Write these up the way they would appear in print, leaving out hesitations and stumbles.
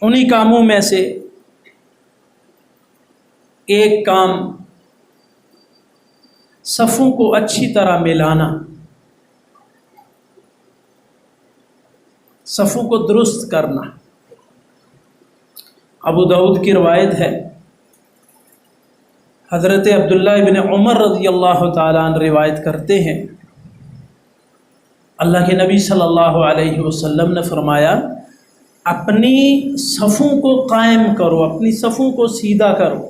انہی کاموں میں سے ایک کام صفوں کو اچھی طرح ملانا، صفوں کو درست کرنا۔ ابو داؤد کی روایت ہے، حضرت عبداللہ ابن عمر رضی اللہ تعالیٰ عنہ روایت کرتے ہیں، اللہ کے نبی صلی اللہ علیہ وسلم نے فرمایا، اپنی صفوں کو قائم کرو، اپنی صفوں کو سیدھا کرو۔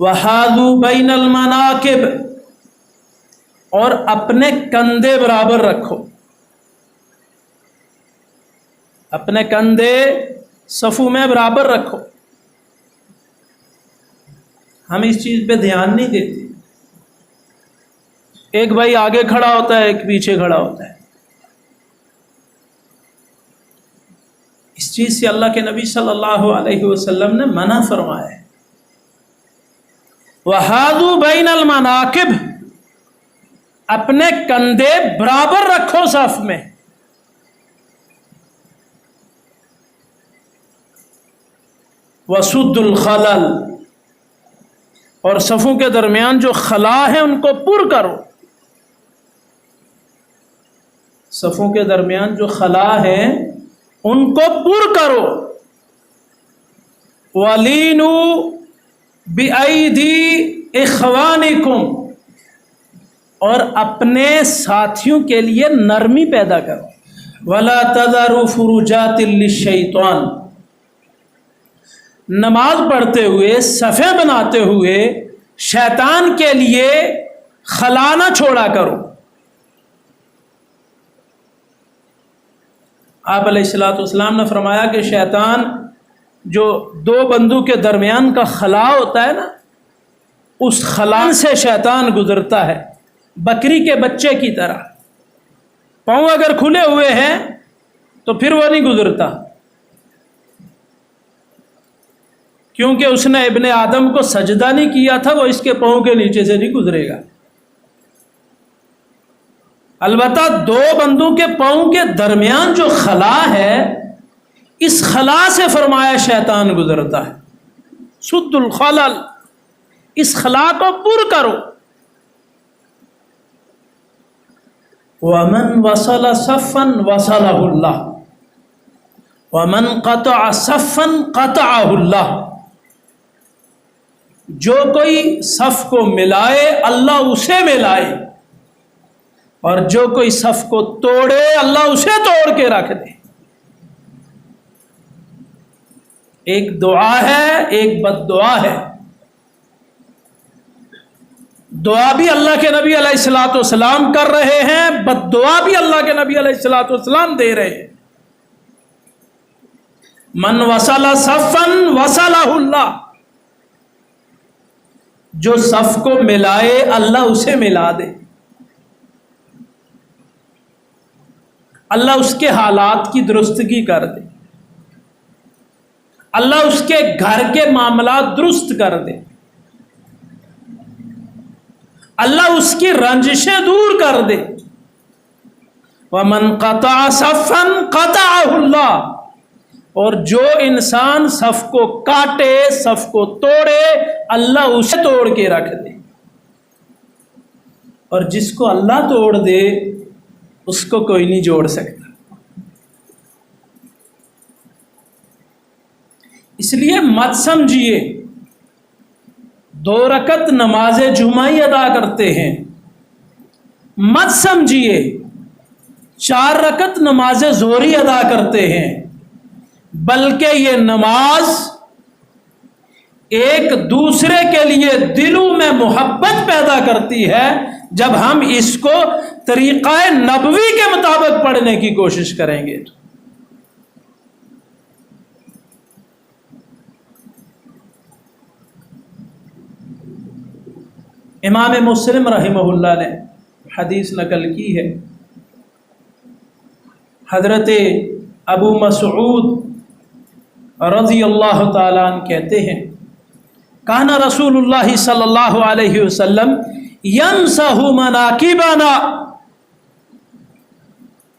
وَحَاذُوا بَيْنَ الْمَنَاكِبِ، اور اپنے کندھے برابر رکھو، اپنے کندھے صفوں میں برابر رکھو۔ ہم اس چیز پہ دھیان نہیں دیتے، ایک بھائی آگے کھڑا ہوتا ہے، ایک پیچھے کھڑا ہوتا ہے۔ اس چیز سے اللہ کے نبی صلی اللہ علیہ وسلم نے منع فرمایا ہے۔ وَحَاذُوا بَيْنَ الْمَنَاكِبِ، اپنے کندھے برابر رکھو صف میں۔ وَسُدُّ الْخَلَلِ، اور صفوں کے درمیان جو خلا ہے ان کو پر کرو، صفوں کے درمیان جو خلا ہے ان کو پر کرو۔ وَلِینُوا بِأَیْدِی إِخْوَانِکُمْ، اور اپنے ساتھیوں کے لیے نرمی پیدا کرو۔ وَلَا تَذَرُوا فُرُوجَاتٍ لِلشَّیطَان، نماز پڑھتے ہوئے، صفیں بناتے ہوئے شیطان کے لیے خلا نہ چھوڑا کرو۔ آپ علیہ الصلوۃ والسلام نے فرمایا کہ شیطان جو دو بندوں کے درمیان کا خلا ہوتا ہے نا، اس خلا سے شیطان گزرتا ہے بکری کے بچے کی طرح۔ پاؤں اگر کھلے ہوئے ہیں تو پھر وہ نہیں گزرتا، کیونکہ اس نے ابن آدم کو سجدہ نہیں کیا تھا، وہ اس کے پاؤں کے نیچے سے نہیں گزرے گا۔ البتہ دو بندوں کے پاؤں کے درمیان جو خلا ہے، اس خلا سے فرمایا شیطان گزرتا ہے۔ سد الخلل، اس خلا کو پر کرو۔ وَمَنْ وَصَلَ صَفًّا وَصَلَهُ اللَّهُ وَمَنْ قَطَعَ صَفًّا قَطَعَهُ اللَّهُ، جو کوئی صف کو ملائے اللہ اسے ملائے، اور جو کوئی صف کو توڑے اللہ اسے توڑ کے رکھ دے۔ ایک دعا ہے، ایک بد دعا ہے۔ دعا بھی اللہ کے نبی علیہ الصلوۃ والسلام کر رہے ہیں، بد دعا بھی اللہ کے نبی علیہ الصلوۃ والسلام دے رہے ہیں۔ من وصل صفا وصلہ اللہ، جو صف کو ملائے اللہ اسے ملا دے، اللہ اس کے حالات کی درستگی کر دے، اللہ اس کے گھر کے معاملات درست کر دے، اللہ اس کی رنجشیں دور کر دے۔ وَمَنْ قَطَعَ صَفًّا قَطَعَهُ اللَّهُ، اور جو انسان صف کو کاٹے، صف کو توڑے، اللہ اسے توڑ کے رکھ دے۔ اور جس کو اللہ توڑ دے اس کو کوئی نہیں جوڑ سکتا۔ اس لیے مت سمجھیے 2 رکعت نماز جمعہ ادا کرتے ہیں، مت سمجھیے 4 رکعت نماز ظہری ادا کرتے ہیں، بلکہ یہ نماز ایک دوسرے کے لیے دلوں میں محبت پیدا کرتی ہے جب ہم اس کو طریقہ نبوی کے مطابق پڑھنے کی کوشش کریں گے۔ امام مسلم رحمہ اللہ نے حدیث نقل کی ہے، حضرت ابو مسعود رضی اللہ تعالیٰ عنہ کہتے ہیں، کان رسول اللہ صلی اللہ علیہ وسلم یمسح مناکبنا،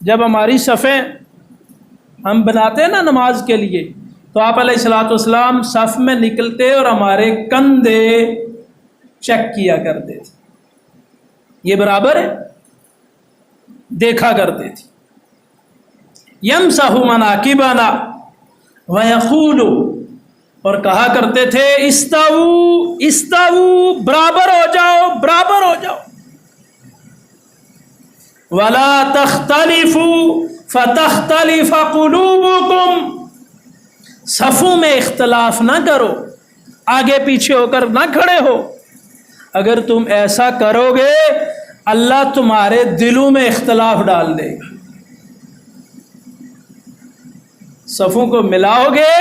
جب ہماری صفیں ہم بناتے ہیں نا نماز کے لیے، تو آپ علیہ الصلوۃ والسلام صف میں نکلتے اور ہمارے کندھے چیک کیا کرتے تھے، یہ برابر ہے، دیکھا کرتے تھے۔ یمسح مناکبنا ویقول، اور کہا کرتے تھے استو استو، برابر ہو جاؤ برابر ہو جاؤ، ولا تختلفوا فتختلف قلوبکم، صفوں میں اختلاف نہ کرو، آگے پیچھے ہو کر نہ کھڑے ہو، اگر تم ایسا کرو گے اللہ تمہارے دلوں میں اختلاف ڈال دے گا۔ صفوں کو ملاؤ گے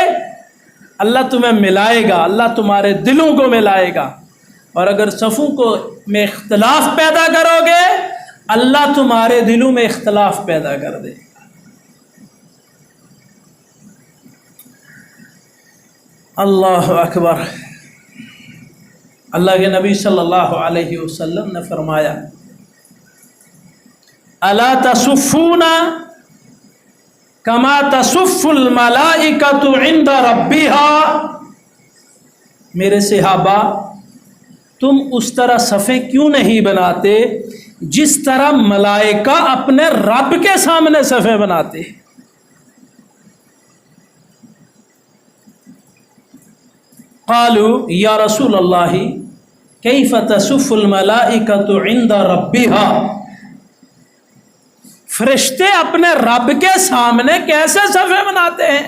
اللہ تمہیں ملائے گا، اللہ تمہارے دلوں کو ملائے گا، اور اگر صفوں کو میں اختلاف پیدا کرو گے اللہ تمہارے دلوں میں اختلاف پیدا کر دے گا۔ اللہ اکبر۔ اللہ کے نبی صلی اللہ علیہ وسلم نے فرمایا الا تصفون کما تصف الملائکۃ عند ربها، میرے صحابہ تم اس طرح صفیں کیوں نہیں بناتے جس طرح ملائکہ اپنے رب کے سامنے صفیں بناتے ہیں؟ قالوا یا رسول اللہ کیف تصف الملائکۃ عند ربها، فرشتے اپنے رب کے سامنے کیسے صفیں بناتے ہیں؟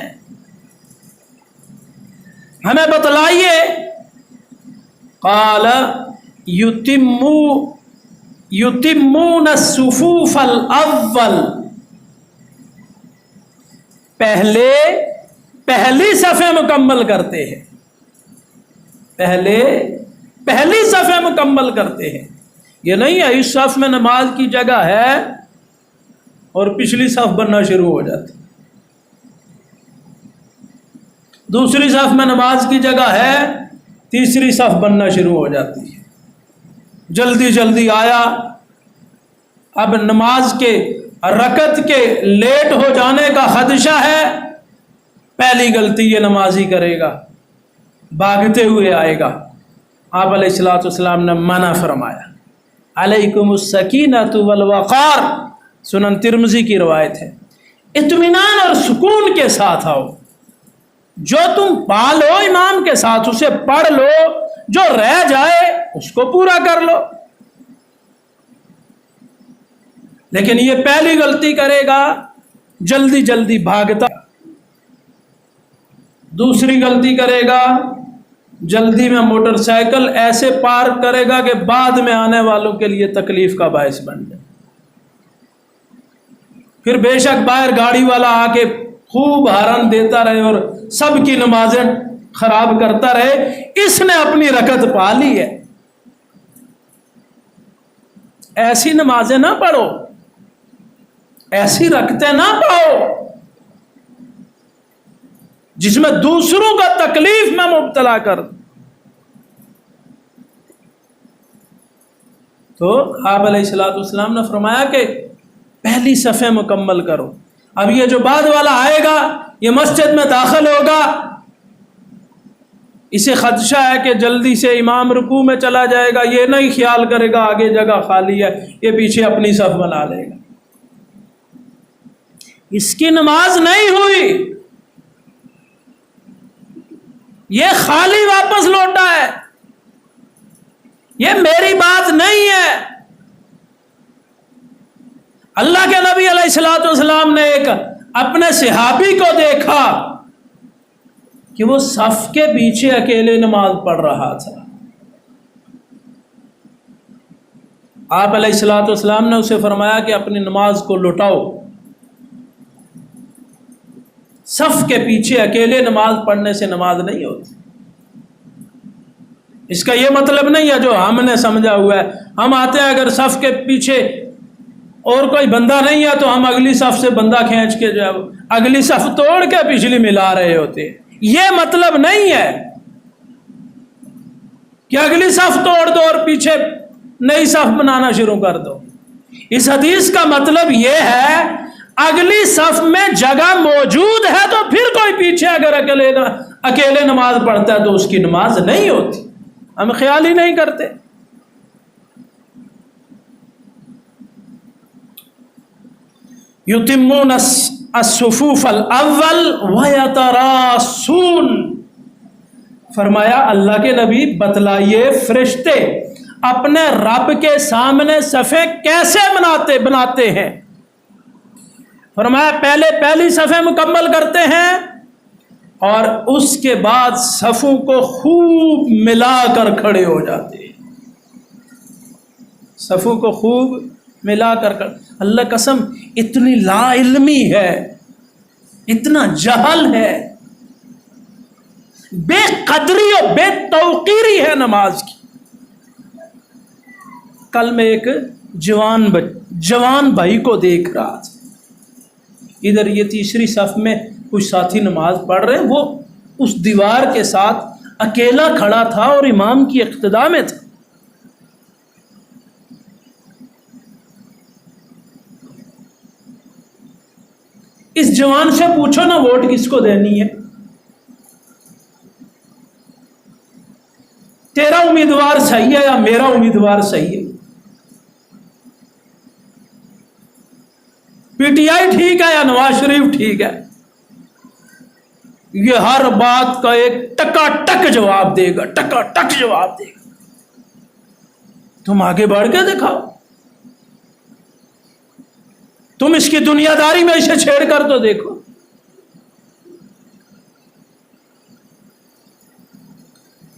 ہمیں بتلائیے۔ قال یتمون الصفوف الاول، پہلی صفیں مکمل کرتے ہیں، پہلی صفیں مکمل کرتے ہیں۔ یہ نہیں ہے اس صف میں نماز کی جگہ ہے اور پچھلی صف بننا شروع ہو جاتی، دوسری صف میں نماز کی جگہ ہے تیسری صف بننا شروع ہو جاتی ہے، جلدی جلدی آیا، اب نماز کے رکعت کے لیٹ ہو جانے کا خدشہ ہے، پہلی غلطی یہ نمازی کرے گا، بھاگتے ہوئے آئے گا۔ آپ علیہ الصلوۃ والسلام نے منع فرمایا، علیکم السکینۃ والوقار، سنن ترمذی کی روایت ہے، اطمینان اور سکون کے ساتھ آؤ، جو تم پا لو امام کے ساتھ اسے پڑھ لو، جو رہ جائے اس کو پورا کر لو۔ لیکن یہ پہلی غلطی کرے گا جلدی جلدی بھاگتا، دوسری غلطی کرے گا جلدی میں موٹر سائیکل ایسے پارک کرے گا کہ بعد میں آنے والوں کے لیے تکلیف کا باعث بن جائے، پھر بے شک باہر گاڑی والا آ کے خوب ہارن دیتا رہے اور سب کی نمازیں خراب کرتا رہے، اس نے اپنی رکعت پا لی ہے۔ ایسی نمازیں نہ پڑھو، ایسی رکعتیں نہ پاؤ جس میں دوسروں کا تکلیف میں مبتلا کر۔ تو آپ علیہ الصلوۃ والسلام نے فرمایا کہ پہلی صفیں مکمل کرو۔ اب یہ جو بعد والا آئے گا یہ مسجد میں داخل ہوگا، اسے خدشہ ہے کہ جلدی سے امام رکوع میں چلا جائے گا، یہ نہیں خیال کرے گا آگے جگہ خالی ہے، یہ پیچھے اپنی صف بنا لے گا، اس کی نماز نہیں ہوئی، یہ خالی واپس لوٹا ہے، یہ میری بات نہیں ہے۔ اللہ کے نبی علیہ الصلوۃ والسلام نے ایک اپنے صحابی کو دیکھا کہ وہ صف کے پیچھے اکیلے نماز پڑھ رہا تھا، آپ علیہ الصلوۃ والسلام نے اسے فرمایا کہ اپنی نماز کو لوٹاؤ، صف کے پیچھے اکیلے نماز پڑھنے سے نماز نہیں ہوتی۔ اس کا یہ مطلب نہیں ہے جو ہم نے سمجھا ہوا ہے، ہم آتے ہیں اگر صف کے پیچھے اور کوئی بندہ نہیں ہے تو ہم اگلی صف سے بندہ کھینچ کے جو ہے اگلی صف توڑ کے پچھلی ملا رہے ہوتے، یہ مطلب نہیں ہے کہ اگلی صف توڑ دو اور پیچھے نئی صف بنانا شروع کر دو۔ اس حدیث کا مطلب یہ ہے اگلی صف میں جگہ موجود ہے تو پھر کوئی پیچھے اگر اکیلے نماز پڑھتا ہے تو اس کی نماز نہیں ہوتی، ہم خیال ہی نہیں کرتے۔ یتمون الصفوف الاول ویتراصون، فرمایا اللہ کے نبی بتلائیے فرشتے اپنے رب کے سامنے صفیں کیسے بناتے ہیں؟ فرمایا پہلی صفیں مکمل کرتے ہیں اور اس کے بعد صفوں کو خوب ملا کر کھڑے ہو جاتے ہیں، صفوں کو خوب ملا کر اللہ قسم اتنی لا علمی ہے، اتنا جہل ہے، بے قدری اور بے توقیری ہے نماز کی۔ کل میں ایک جوان بھائی کو دیکھ رہا تھا، ادھر یہ تیسری صف میں کچھ ساتھی نماز پڑھ رہے ہیں، وہ اس دیوار کے ساتھ اکیلا کھڑا تھا اور امام کی اقتداء میں تھا۔ اس جوان سے پوچھو نا ووٹ کس کو دینی ہے؟ تیرا امیدوار صحیح ہے یا میرا امیدوار صحیح ہے؟ پی ٹی آئی ٹھیک ہے یا نواز شریف ٹھیک ہے؟ یہ ہر بات کا ایک ٹکا ٹک جواب دے گا، ٹکا ٹک جواب دے گا۔ تم آگے بڑھ کے دکھاؤ، تم اس کی دنیا داری میں اسے چھیڑ کر تو دیکھو۔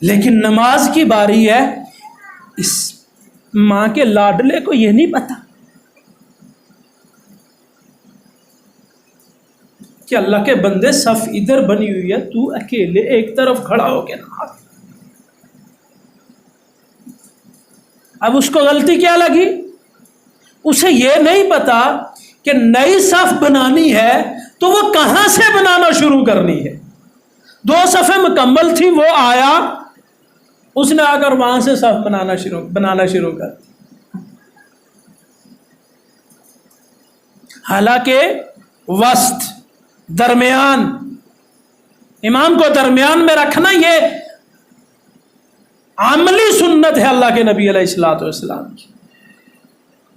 لیکن نماز کی باری ہے، اس ماں کے لاڈلے کو یہ نہیں پتا کہ اللہ کے بندے صف ادھر بنی ہوئی ہے، تو اکیلے ایک طرف کھڑا ہو کے نماز۔ اب اس کو غلطی کیا لگی؟ اسے یہ نہیں پتا کہ نئی صف بنانی ہے تو وہ کہاں سے بنانا شروع کرنی ہے۔ 2 صفیں مکمل تھی، وہ آیا، اس نے آ کر وہاں سے صف بنانا شروع کر دی، حالانکہ وسط درمیان، امام کو درمیان میں رکھنا یہ عملی سنت ہے اللہ کے نبی علیہ الصلوۃ والسلام کی،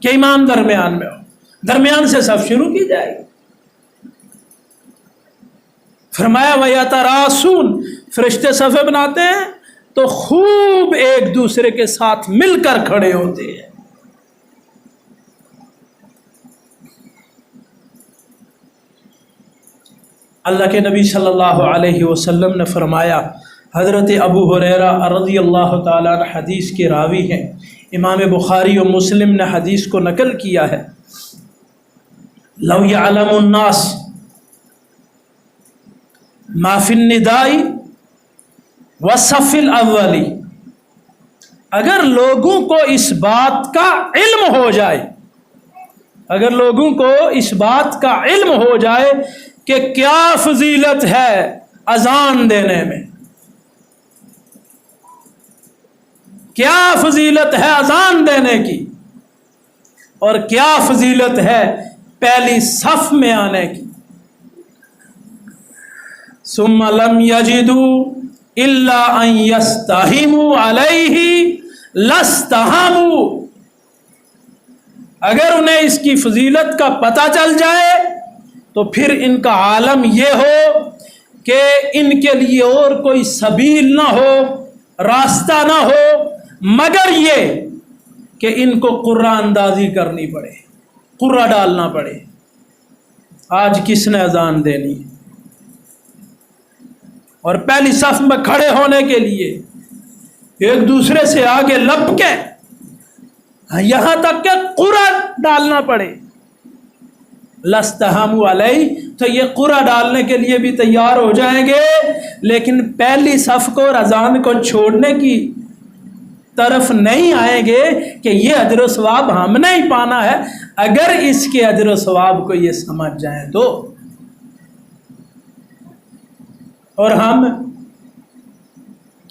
کہ امام درمیان میں ہو، درمیان سے صف شروع کی جائے گی۔ فرمایا وَيَتَرَاصُونَ، فرشتے صفیں بناتے ہیں تو خوب ایک دوسرے کے ساتھ مل کر کھڑے ہوتے ہیں۔ اللہ کے نبی صلی اللہ علیہ وسلم نے فرمایا، حضرت ابو ہریرہ رضی اللہ تعالیٰ عنہ حدیث کے راوی ہیں، امام بخاری و مسلم نے حدیث کو نقل کیا ہے، لو یعلم الناس ما فی النداء والصف الاول، اگر لوگوں کو اس بات کا علم ہو جائے، اگر لوگوں کو اس بات کا علم ہو جائے کہ کیا فضیلت ہے اذان دینے میں، کیا فضیلت ہے اذان دینے کی، اور کیا فضیلت ہے پہلی صف میں آنے کی، ثم لم یجدوا الا ان یستہموا علیہ لاستہموا، اگر انہیں اس کی فضیلت کا پتہ چل جائے تو پھر ان کا عالم یہ ہو کہ ان کے لیے اور کوئی سبیل نہ ہو، راستہ نہ ہو مگر یہ کہ ان کو قرآن اندازی کرنی پڑے، قرآن ڈالنا پڑے۔ آج کس نے اذان دینی ہے؟ اور پہلی صف میں کھڑے ہونے کے لیے ایک دوسرے سے آگے لپ کے یہاں تک کہ قرآن ڈالنا پڑے، لستہموا علیہ، تو یہ قرآن ڈالنے کے لیے بھی تیار ہو جائیں گے، لیکن پہلی صف کو اور اذان کو چھوڑنے کی طرف نہیں آئیں گے کہ یہ اجر و ثواب ہم نے ہی پانا ہے، اگر اس کے اجر و ثواب کو یہ سمجھ جائیں تو۔ اور ہم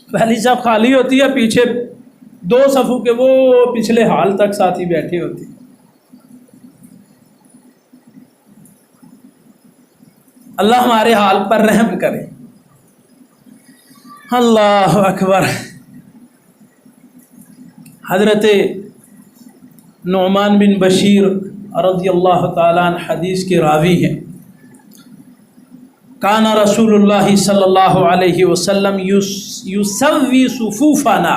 پہلی صف خالی ہوتی ہے، پیچھے 2 صفوں کے وہ پچھلے حال تک ساتھی بیٹھے ہوتے ہیں، اللہ ہمارے حال پر رحم کرے۔ اللہ اکبر۔ حضرت نعمان بن بشیر رضی اللہ تعالیٰ عنہ حدیث کے راوی ہیں۔ کان رسول اللہ صلی اللہ علیہ وسلم یسوی صفوفنا،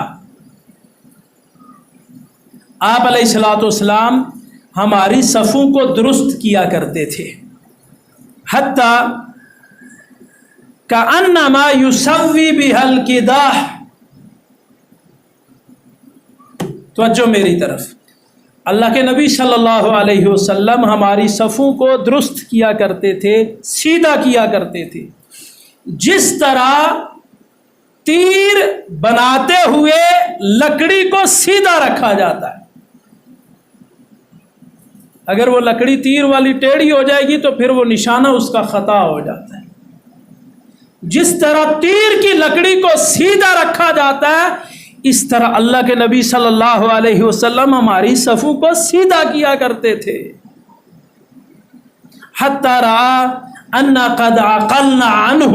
آپ علیہ الصلوۃ والسلام ہماری صفوں کو درست کیا کرتے تھے، حتیٰ کأنما یسوی بها القداح۔ توجہ میری طرف، اللہ کے نبی صلی اللہ علیہ وسلم ہماری صفوں کو درست کیا کرتے تھے، سیدھا کیا کرتے تھے، جس طرح تیر بناتے ہوئے لکڑی کو سیدھا رکھا جاتا ہے۔ اگر وہ لکڑی تیر والی ٹیڑھی ہو جائے گی تو پھر وہ نشانہ اس کا خطا ہو جاتا ہے۔ جس طرح تیر کی لکڑی کو سیدھا رکھا جاتا ہے، اس طرح اللہ کے نبی صلی اللہ علیہ وسلم ہماری صفوں کو سیدھا کیا کرتے تھے۔ حتی رأى ان قد عقلنا عنہ،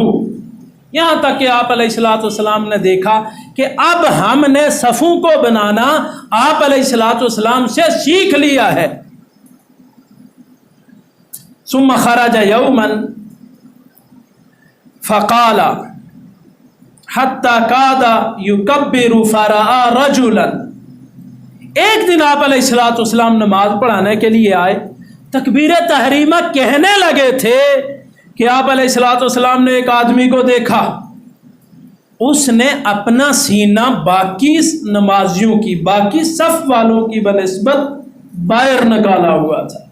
یہاں تک کہ آپ علیہ الصلوۃ والسلام نے دیکھا کہ اب ہم نے صفوں کو بنانا آپ علیہ الصلوۃ والسلام سے سیکھ لیا ہے۔ ثم خرج یوما فقال حتی کاد یکبر فرأى رجلا، ایک دن آپ علیہ الصلوۃ والسلام نماز پڑھانے کے لیے آئے، تکبیر تحریمہ کہنے لگے تھے کہ آپ علیہ الصلوۃ والسلام نے ایک آدمی کو دیکھا، اس نے اپنا سینہ باقی نمازیوں کی، باقی صف والوں کی بنسبت باہر نکالا ہوا تھا۔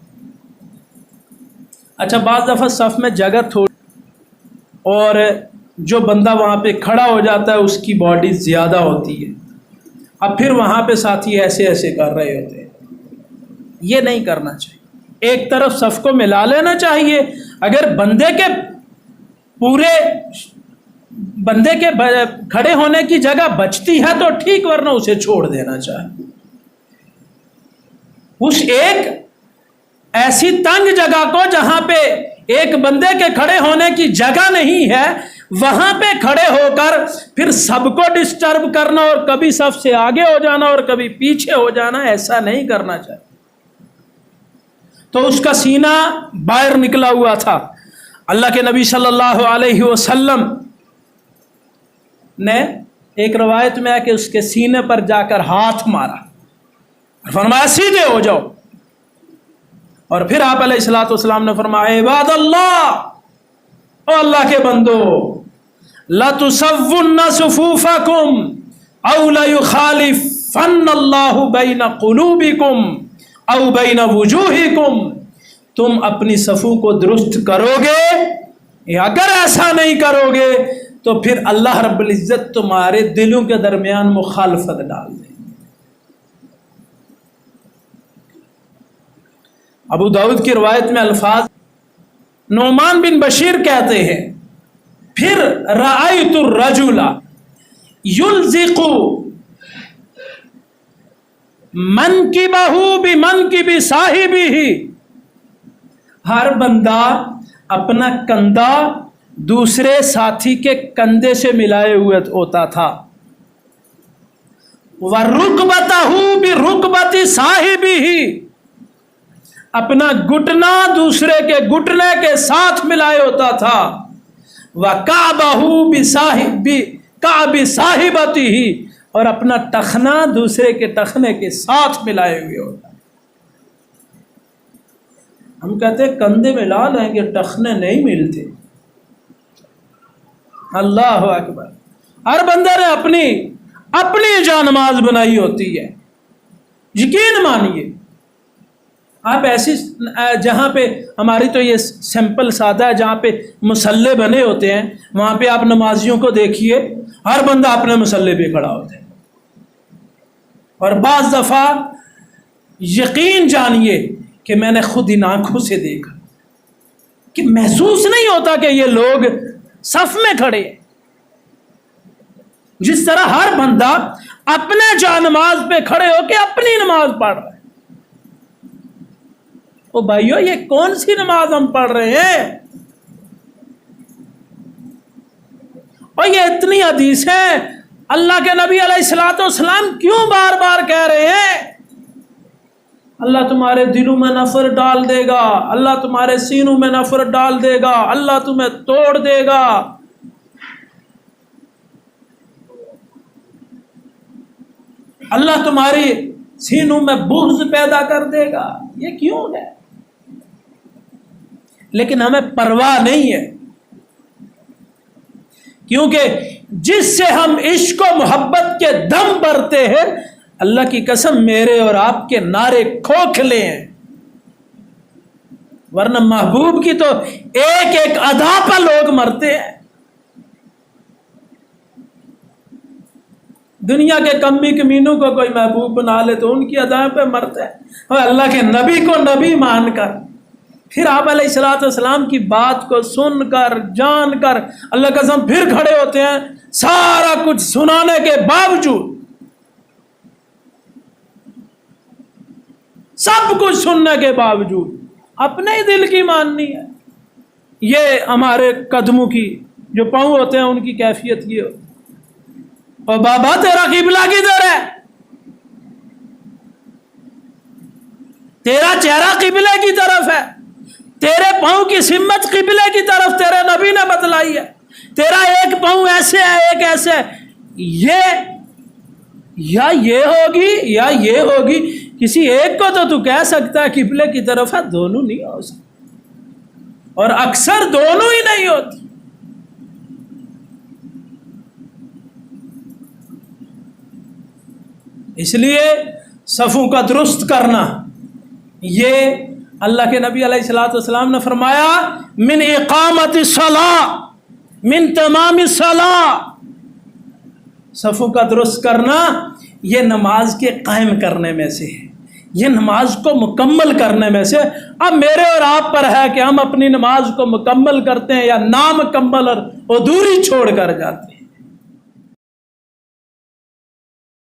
اچھا، بعض دفعہ صف میں جگہ تھوڑی اور جو بندہ وہاں پہ کھڑا ہو جاتا ہے اس کی باڈی زیادہ ہوتی ہے، اب پھر وہاں پہ ساتھی ایسے ایسے کر رہے ہوتے ہیں، یہ نہیں کرنا چاہیے۔ ایک طرف صف کو ملا لینا چاہیے، اگر بندے کے کھڑے ہونے کی جگہ بچتی ہے تو ٹھیک، ورنہ اسے چھوڑ دینا چاہیے۔ اس ایک ایسی تنگ جگہ کو جہاں پہ ایک بندے کے کھڑے ہونے کی جگہ نہیں ہے، وہاں پہ کھڑے ہو کر پھر سب کو ڈسٹرب کرنا اور کبھی صف سے آگے ہو جانا اور کبھی پیچھے ہو جانا، ایسا نہیں کرنا چاہیے۔ تو اس کا سینہ باہر نکلا ہوا تھا۔ اللہ کے نبی صلی اللہ علیہ وسلم نے، ایک روایت میں ہے کہ اس کے سینے پر جا کر ہاتھ مارا، فرمایا سیدھے ہو جاؤ، اور پھر آپ علیہ الصلوۃ والسلام نے فرمایا عباد اللہ، او اللہ کے بندو، لَتُسَوُّنَّ صُفُوفَكُمْ أَوْ لَيُخَالِفَنَّ اللَّهُ بَيْنَ قُلُوبِكُمْ أَوْ بَيْنَ وُجُوهِكُمْ، تم اپنی صفوں کو درست کرو گے، اگر ایسا نہیں کرو گے تو پھر اللہ رب العزت تمہارے دلوں کے درمیان مخالفت ڈال دے۔ ابو داؤد کی روایت میں الفاظ، نعمان بن بشیر کہتے ہیں پھر رأیت الرجل یلزق منکبہ بمنکب صاحبہ، ہر بندہ اپنا کندھا دوسرے ساتھی کے کندھے سے ملائے ہوئے ہوتا تھا، وَرُكْبَتَهُ بِرُكْبَتِ صَاحِبِهِ، اپنا گھٹنا دوسرے کے گھٹنے کے ساتھ ملائے ہوتا تھا، وَكَعْبَهُ بِكَعْبِ صَاحِبَتِهِ، اور اپنا ٹخنا دوسرے کے ٹخنے کے ساتھ ملائے ہوئے ہوتا۔ ہم کہتے ہیں کندھے ملا لیں گے، ٹخنے نہیں ملتے۔ اللہ اکبر۔ ہر بندے نے اپنی جانماز بنائی ہوتی ہے، یقین مانیے۔ آپ ایسی جہاں پہ ہماری تو یہ سمپل سادہ ہے، جہاں پہ مصلے بنے ہوتے ہیں وہاں پہ آپ نمازیوں کو دیکھیے، ہر بندہ اپنے مصلے پہ کھڑا ہوتا ہے، اور بعض دفعہ یقین جانیے کہ میں نے خود ان آنکھوں سے دیکھا کہ محسوس نہیں ہوتا کہ یہ لوگ صف میں کھڑے ہیں، جس طرح ہر بندہ اپنے جا نماز پہ کھڑے ہو کے اپنی نماز پڑھ رہا ہے۔ او بھائیو، یہ کون سی نماز ہم پڑھ رہے ہیں؟ اتنی حدیثیں اللہ کے نبی علیہ الصلوۃ والسلام کیوں بار بار کہہ رہے ہیں؟ اللہ تمہارے دلوں میں نفرت ڈال دے گا، اللہ تمہارے سینوں میں نفرت ڈال دے گا، اللہ تمہیں توڑ دے گا۔ اللہ تمہاری سینوں میں بغض پیدا کر دے گا۔ یہ کیوں ہے؟ لیکن ہمیں پرواہ نہیں ہے، کیونکہ جس سے ہم عشق و محبت کے دم بھرتے ہیں، اللہ کی قسم میرے اور آپ کے نعرے کھوکھلے ہیں، ورنہ محبوب کی تو ایک ایک ادا پر لوگ مرتے ہیں۔ دنیا کے کمی کمینوں کو کوئی محبوب بنا لے تو ان کی ادائیں پہ مرتے ہیں، اور اللہ کے نبی کو نبی مان کر، پھر آپ علیہ الصلوۃ والسلام کی بات کو سن کر جان کر اللہ کا قسم پھر کھڑے ہوتے ہیں، سارا کچھ سنانے کے باوجود، سب کچھ سننے کے باوجود اپنے ہی دل کی ماننی ہے۔ یہ ہمارے قدموں کی جو پاؤں ہوتے ہیں ان کی کیفیت یہ ہوتی ہے۔ اور بابا تیرا قبلہ کدھر ہے؟ تیرا چہرہ قبلے کی طرف ہے، تیرے پاؤں کی سمت قبلے کی طرف تیرے نبی نے بتلائی ہے، تیرا ایک پاؤں ایسے ہے ایک ایسے ہے، یہ ہوگی یا یہ ہوگی، کسی ایک کو تو کہہ سکتا ہے قبلے کی طرف ہے، دونوں نہیں ہو سکتے، اور اکثر دونوں ہی نہیں ہوتی۔ اس لیے صفوں کا درست کرنا، یہ اللہ کے نبی علیہ الصلوۃ والسلام نے فرمایا من اقامت الصلاۃ من تمام الصلاۃ، صفوں کا درست کرنا یہ نماز کے قائم کرنے میں سے ہے، یہ نماز کو مکمل کرنے میں سے۔ اب میرے اور آپ پر ہے کہ ہم اپنی نماز کو مکمل کرتے ہیں یا نامکمل اور ادھوری چھوڑ کر جاتے ہیں۔